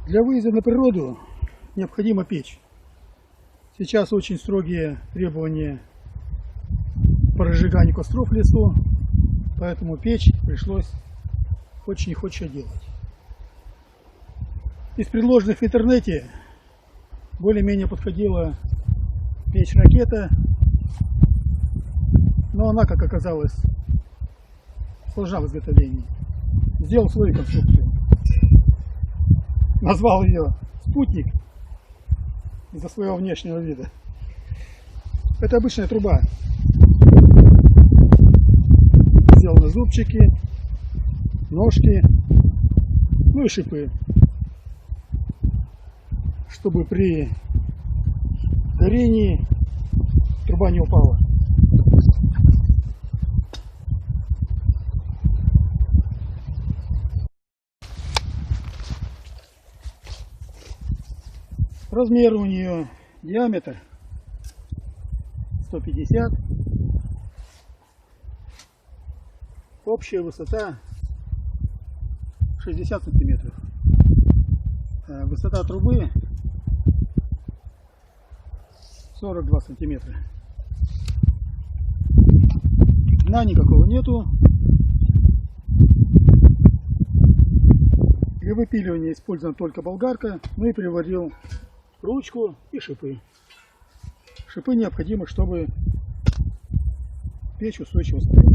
Для выезда на природу необходима печь. Сейчас очень строгие требования по разжиганию костров в лесу, поэтому печь пришлось хочешь не хочешь делать. Из предложенных в интернете более-менее подходила печь ракета, но она, как оказалось, сложна в изготовлении. Сделал свою конструкцию. Назвал ее «Спутник» из-за своего внешнего вида. Это обычная труба. Сделаны зубчики, ножки, ну и шипы, чтобы при горении труба не упала. Размер у нее диаметр 150, общая высота 60 сантиметров, высота трубы 42 сантиметра. Дна никакого нету. Для выпиливания использована только болгарка, ну и приварил ручку и шипы. Шипы необходимы, чтобы печь устойчиво стояла.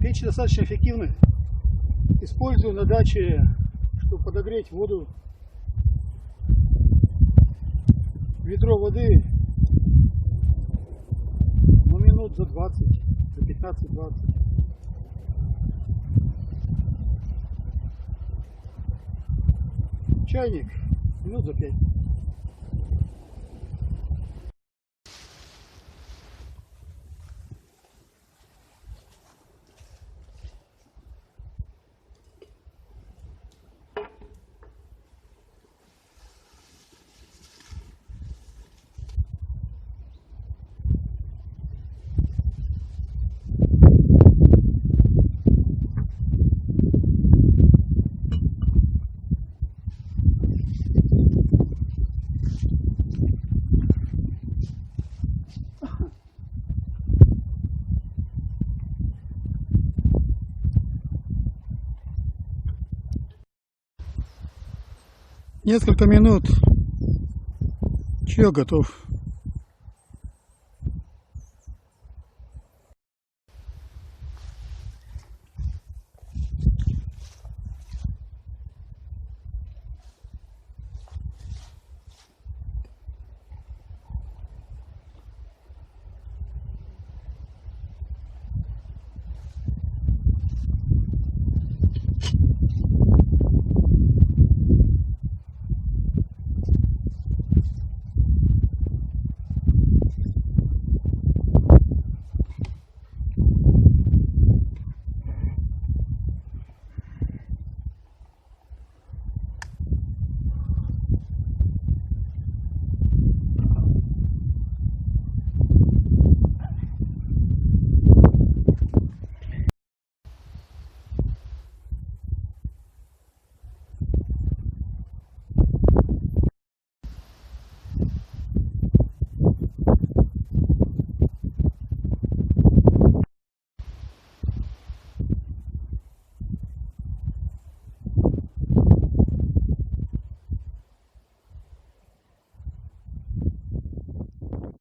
Печь достаточно эффективны. Использую на даче, чтобы подогреть воду. Ведро воды, ну, минут за 20, за 15-20. Чайник минут за 5. Несколько минут, чай готов.